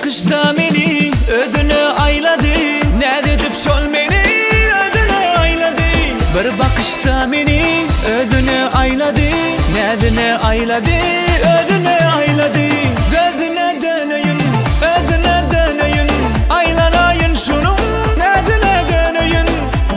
bakışta meni ödünü ayladı. Ne dedip şol meni ödünü ayladı. Bir bakışta meni ödünü ayladı. Ne ayladı, ödünü ayladı. Gözüne döneyim, ödüne döneyim. Aylanayın şunun ödüne döneyim.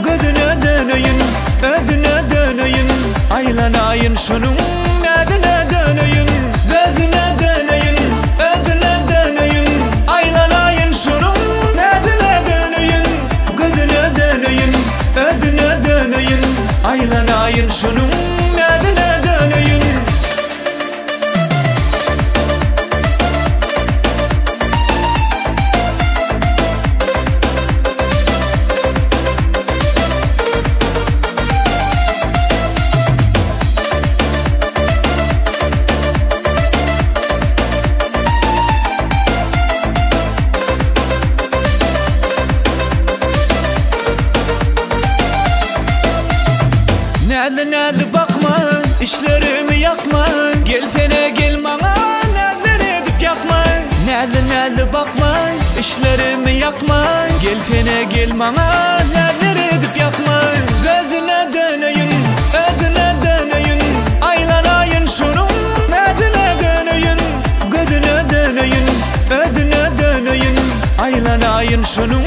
Gözüne döneyim, ödüne döneyim. Aylanayın şunun ödüne döneyim. Gözüne döneyim, ödüne döneyim. Aylanayın şunun ödüne döneyim. Gözüne döneyim, ödüne döneyim. Aylanayın şunun ödüne döneyim. Nerede bakma, işlerimi yakma. Gelsene gel bana, nerede edip yakma. Nerede bakma, işlerimi yakma. Gelsene gel bana, nerede edip yakma. Gözüne döneyim, ödüne döneyim. Aylanayın şunun ödüne döneyim. Gözüne döneyim, ödüne döneyim. Aylanayın şunun